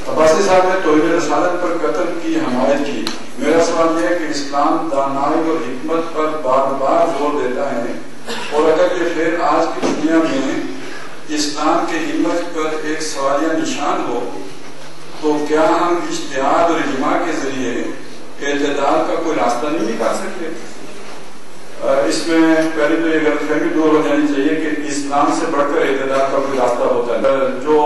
عباسی صاحب نے توحید رسالت پر قتل کی حمایت کی. میرا سوال یہ ہے کہ اسلام دانائی اور حکمت پر بار بار زور دیتا ہے، اور اگر یہ پھر آج کی دنیا میں اسلام کے ہمت پر ایک سوالیہ نشان ہو تو کیا ہم اجتہاد اور اجماع کے ذریعے اعتدال کا کوئی راستہ نہیں نکال سکتے؟ اس میں پہلے تو یہ غلط فہمی دور ہو جانی چاہیے کہ اسلام سے بڑھ کر اعتدال کا کوئی راستہ ہوتا ہے. جو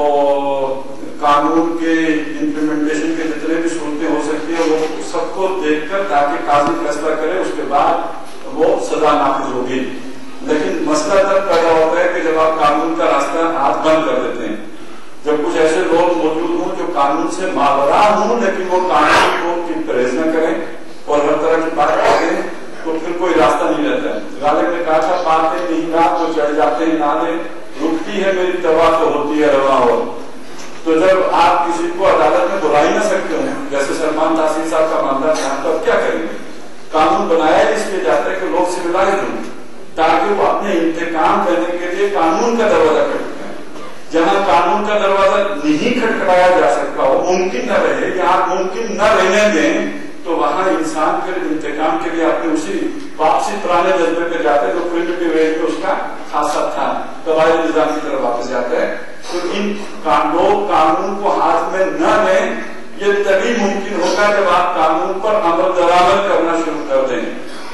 قانون کے امپلیمنٹیشن کے جتنے بھی صورتیں ہو سکتی ہیں وہ سب کو دیکھ کر تاکہ قاضی فیصلہ کرے، اس کے بعد وہ سزا نافذ ہوگی. لیکن مسئلہ تب پیدا ہوتا ہے کہ جب آپ قانون کا راستہ ہاتھ بند کر دیتے ہیں، جب کچھ ایسے لوگ موجود ہوں جو قانون سے ماورا ہوں لیکن وہ قانون کی پرہیز نہ کریں اور ہر طرح کی بات کریں، تو پھر کوئی راستہ نہیں رہتا ہے. غالب نے کہا تھا پاتے نہیں رات تو چڑھ جاتے ہیں نالے، رکتی ہے میری توا تو ہوتی ہے رواں. ہو تو جب آپ کسی کو عدالت میں بلا ہی نہ سکتے ہوں، جیسے سلمان تاثیر صاحب کا معاملہ تھا، تو اب کیا کریں گے؟ قانون بنایا اس لیے جاتا ہے کہ لوگ سویلائز ہوں تاکہ وہ اپنے انتقام دینے کے لیے قانون کا دروازہ کھٹکھٹائیں. جہاں قانون کا دروازہ نہیں کھٹکھٹایا جا سکتا ہو، ممکن نہ رہے یا آپ ممکن نہ رہنے دیں، تو وہاں انسان کے انتقام کے لیے اپنے اسی واپسی پرانے جذبے پہ جاتے ہیں جو پریمیٹیو ایج میں اس کا خاصا تھا، قبائلی نظام کی طرف واپس جاتا ہے. تو ان لوگ قانون کو ہاتھ میں نہ لیں، یہ تبھی ممکن ہوگا جب آپ قانون پر عمل درآمد کرنا شروع کر دیں.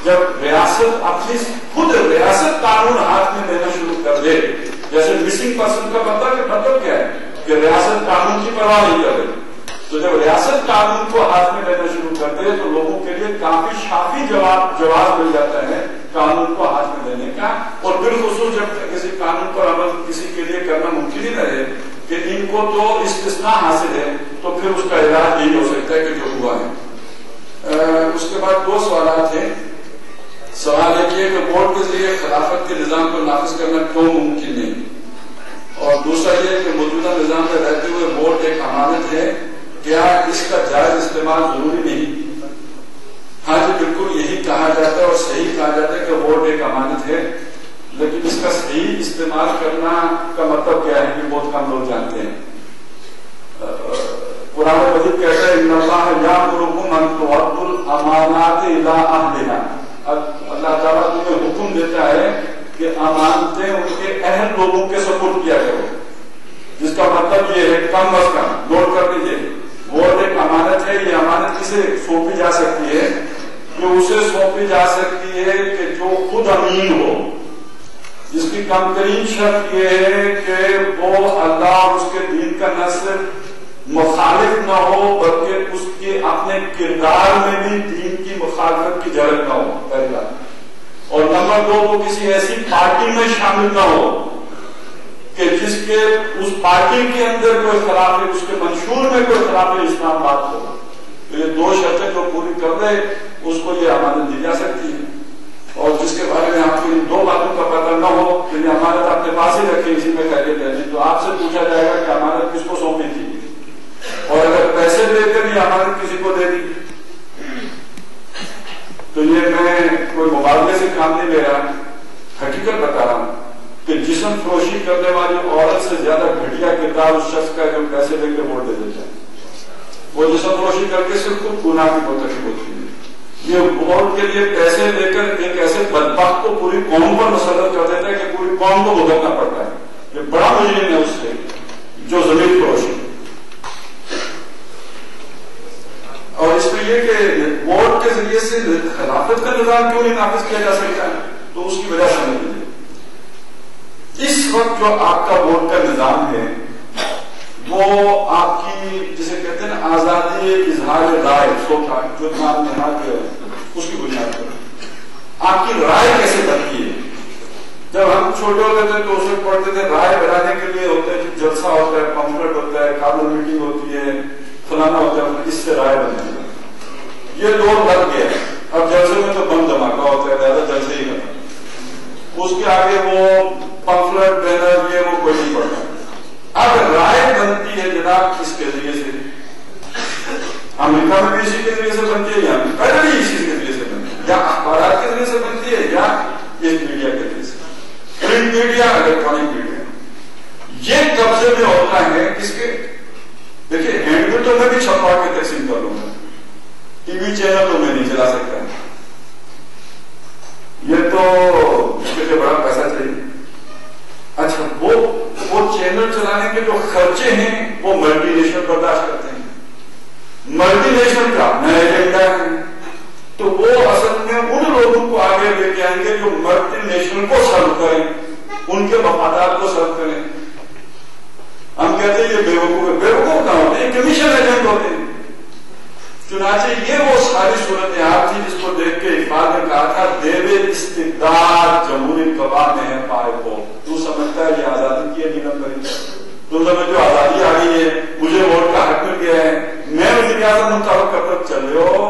جب ریاست اپنی خود ریاست قانون ہاتھ میں لینا شروع کر دے، جیسے مسنگ پرسن کا مطلب کیا ہے کہ ریاست قانون کی پرواہ نہیں کر رہی. تو جب ریاست قانون کو ہاتھ میں لینا شروع کر دے تو لوگوں کے لیے کافی شافی جواز مل جاتا ہے قانون کو ہاتھ میں لینے کا. اور بالخصوص جب کسی قانون پر عمل کسی کے لیے کرنا ممکن ہی رہے کہ ان کو تو استثناء حاصل ہے، تو پھر اس کا علاج یہی ہو سکتا ہے کہ جو ہوا ہے. اس کے بعد دو سوالات ہیں. سوال ایک یہ کہ ووٹ کے ذریعے خلافت کے نظام کو نافذ کرنا کیوں ممکن نہیں، اور دوسرا یہ کہ موجودہ نظام میں رہتے ہوئے ووٹ ایک امانت ہے، کیا اس کا جائز استعمال ضروری نہیں؟ ہاں جی بالکل یہی کہا جاتا ہے اور صحیح کہا جاتا ہے کہ ووٹ ایک امانت ہے، لیکن اس کا صحیح استعمال کرنا کا مطلب کیا ہے کہ بہت کم لوگ جانتے ہیں. قرآن مجید کہتا ہے ان اللہ یامرکم ان تؤدوا الامانات الی اہلہا. اللہ تعالیٰ تمہیں حکم دیتا ہے کہ امانتیں ان کے اہل لوگوں کے سپرد کیا کرو، جس کا مطلب یہ ہے کم از کم نوٹ کر لیجیے، ووٹ ایک امانت ہے. یہ امانت کسے سونپی جا سکتی ہے؟ جو اسے سونپی جا سکتی ہے کہ جو خود امین ہو، جس کی کم ترین شرط یہ ہے کہ وہ اللہ اور اس کے دین کا نہ صرف مخالف نہ ہو بلکہ اس کے اپنے کردار میں بھی دین کی مخالفت کی جھلک نہ ہو، پہلی بات. اور نمبر دو، وہ کسی ایسی پارٹی میں شامل نہ ہو کہ جس کے اس پارٹی کے اندر کوئی خلاف، اس کے منشور میں کوئی خلاف اسلام بات ہو. تو یہ دو شرطیں جو پوری کر دے اس کو یہ امانت دی جا سکتی ہے. اور جس کے بارے میں آپ کو ان دو باتوں کا پتہ نہ ہو کہ یہ امانت اپنے پاس ہی رکھے، اسی میں خیریت ہے، تو آپ سے پوچھا جائے گا کہ امانت کس کو سونپی تھی، اور اگر پیسے دے کر یہ امانت کسی کو دے دی تو یہ میں کوئی مبالغے سے کام نہیں لے رہا، حقیقت بتا رہا ہوں کہ جسم فروشی کرنے والی عورت سے زیادہ گھٹیا کردار اس شخص کا جو پیسے دے کے ووٹ دے دیتا ہے. وہ جسم فروشی کر کے صرف خود گناہ کی مرتکب ہوتی ہے. یہ ووٹ کے لیے پیسے دے کر ایک ایسے بدبخت کو پوری قوم پر مسلط کر دیتا ہے کہ پوری قوم کو بھگتنا پڑتا ہے. یہ بڑا مجرم ہے اس سے جو زمین فروشی. اور اس میں یہ کہ ووٹ کے ذریعے سے خلافت کا نظام کیوں نہیں نافذ کیا جا سکتا ہے، تو اس کی وجہ سمجھ لیجیے. اس وقت جو آپ کا ووٹ کا نظام ہے وہ آپ کی جسے کہتے ہیں نا آزادی اظہار رائے جو نام نہاد ہے اس کی بنیاد پر آپ کی رائے کیسے بنتی ہے. جب ہم چھوٹے ہوتے تھے تو اسے پڑھتے تھے رائے بنانے کے لیے ہوتا ہے جلسہ ہوتا ہے، پمفلٹ ہوتا ہے، کاربن میٹنگ ہوتی ہے، فلانا ہوتا ہے، اس سے رائے بنتی ہے. یہ دور بن گیا. اب جلسے میں تو بم دھماکہ ہوتا ہے، زیادہ جلسے ہی کرتا ہے. اس کے آگے وہ پمفلٹ بینر یہ وہ کوئی نہیں پڑتا. اب رائے بنتی ہے جناب کس کے ذریعے سے؟ امریکہ میں بھی اسی کے ذریعے سے بنتی ہے، یا پہلے بھی اسی کے ذریعے سے بنتی ہے، یا اخبارات کے ذریعے سے بنتی ہے، یا ایک میڈیا کے ذریعے سے، پرنٹ میڈیا، الیکٹرانک میڈیا. یہ قبضے میں ہوتا ہے کس کے؟ دیکھیے ہینڈ بل تو میں بھی چھپا کے تقسیم کر لوں گا، ٹی وی چینل تو میں نہیں چلا سکتا، یہ تو اس کے لیے بڑا پیسہ چاہیے۔ اچھا وہ چینل چلانے کے جو خرچے ہیں وہ ملٹی نیشنل برداشت کرتے ہیں، ملٹی نیشنل کا نیا ایجنڈا ہے، تو وہ اصل میں ان لوگوں کو آگے لے کے آئیں گے جو ملٹی نیشنل کو سرو کریں، ان کے مفادات کو سرو کریں۔ ہم کہتے ہیں یہ بیوقوف ہے، بیوقوف کہاں ہوتے ہیں؟ کمیشن ایجنٹ ہوتے ہیں۔ چنانچہ یہ وہ ساری صورتحال تھی جس کو دیکھ کے اقبال نے کہا تھا دیوے استقدار جمہوری قبا میں ہے پائے کو، تو سمجھتا ہے یہ آزادی کی ہے نیلم کری، تو سمجھو آزادی آ گئی ہے، مجھے ووٹ کا حق مل گیا ہے، میں وزیر اعظم منتخب کر تک چل رہے ہو،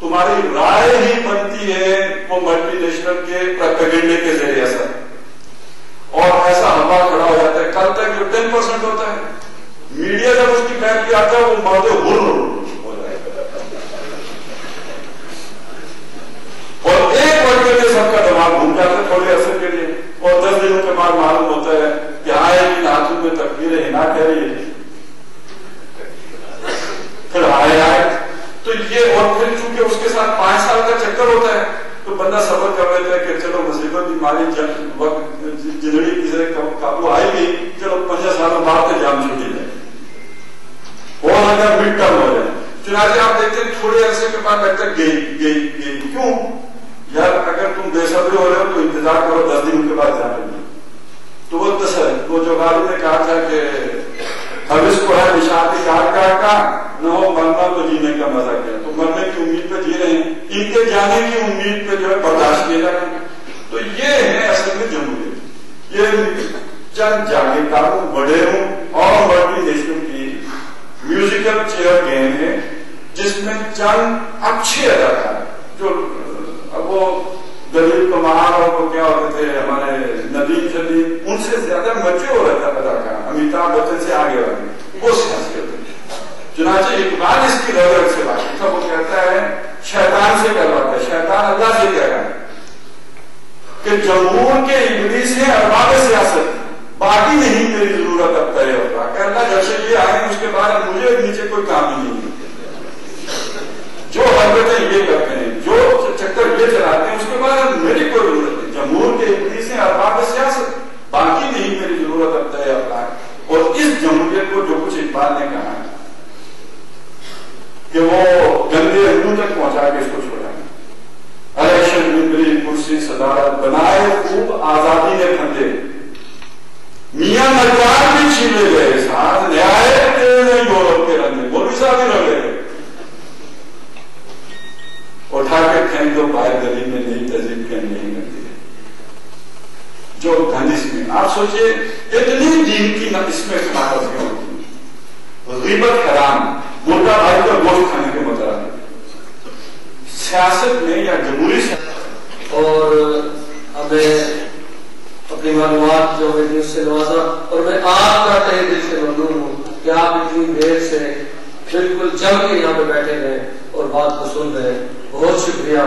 تمہاری رائے ہی بنتی ہے وہ ملٹی نیشنل کے پروپیگنڈے کے ذریعے اثر، اور ایسا ہوا کھڑا ہو جاتا ہے۔ کل تک جو 10% ہوتا ہے، میڈیا جب اس کی بات کی آتا ہے وہ مرد ہر ہو جائے گا، اور ایک وقت میں سب کا دماغ گھوم جاتا ہے تھوڑے عرصے کے لیے، اور 10 دنوں کے بعد معلوم ہوتا ہے کہ آئے ان ہاتھوں میں تقدیر ہنا کہہ رہی ہے، پھر آئے تو یہ، اور پھر چونکہ اس کے ساتھ 5 سال کا چکر ہوتا ہے تو بندہ صبر کر لیتا ہے کہ چلو مصیبت بیماری جنگڑی کسی قابو آئے گی، چلو 5 سالوں بعد تو جام چھوٹی جائے، اور اگر مڈ ٹرم ہو جائے۔ چنانچہ آپ دیکھتے ہیں تھوڑے عرصے کے بعد لگتا ہے گئی کیوں یار، اگر تم بے صبر ہو رہے ہو تو انتظار کرو 10 دنوں کے بعد جانے گی، تو وہ جو غالب نے کہا تھا کہ اب اس کو ہے نشاتی کار کا نہ ہو مرنا تو جینے کا مزہ کیا، تو مرنے کی امید پہ جی رہے ہیں، ان کے جانے کی امید پہ جو ہے برداشت کیا جائے گا۔ تو یہ ہے اصل میں جمہوریت، یہ چند جاگیرداروں وڈیروں اور ملٹی نیشنل کی میوزیکل چیئر گیم ہے، جس میں چند اچھے اداکار جو اب وہ دلیل کمار اور وہ کیا ہوتے تھے ہمارے ندیم شدید، ان سے زیادہ مچے ہو رہا تھا اداکار، امیتابھ بچن سے آگے والے وہ سیاسی ہوتے تھے۔ چنانچہ اقبال اس کی لذت سے بات تھا، وہ کہتا ہے شیطان سے کرواتا ہے، شیطان اللہ سے کہہ رہا ہے کہ جمہور کے ابلیس ہیں ارباب سیاست، باقی نہیں میری ضرورت اب طے ہوگا کہ اللہ جب سے یہ آئے اس کے بعد مجھے نیچے کوئی کام ہی نہیں ہے، جو حرکتیں یہ کرتے ہیں، جو چکر یہ چلاتے ہیں، اس کے بعد میری کوئی ضرورت نہیں، جمہور کے ابلیس ہیں ارباب سیاست، باقی نہیں میری ضرورت اب طے ہوگا۔ اور اس جمہوریت کو جو کچھ اقبال نے کہا ہے کہ وہ گندے منہ تک پہنچا کے اس کو چھوڑا، الیکشن ممبری کرسی صدارت بنائے خوب آزادی نے پھندے، میاں نجار بھی چھیلے گئے، ساتھ نہایت یورپ کے رنگے، مولوی صاحب ہی رہ گئے، اٹھا کے پھینک دو باہر گلی میں، نئی تہذیب کے نہیں ملتی ہے جو گاندھی میں۔ آپ سوچئے اتنی دین کی اس میں خلافت کیوں ہوتی ہے؟ غیبت حرام، مردہ بھائی کا گوشت کھانے کے مترادف سیاست میں یا جمہوری سیاست، اور ہمیں اپنی معلومات جو ہوئی اس سے نوازا، اور میں آپ کا تہ دل سے ممنون ہوں کہ آپ اتنی دیر سے بالکل جم کے یہاں پہ بیٹھے گئے اور بات کو سن رہے ہیں، بہت شکریہ۔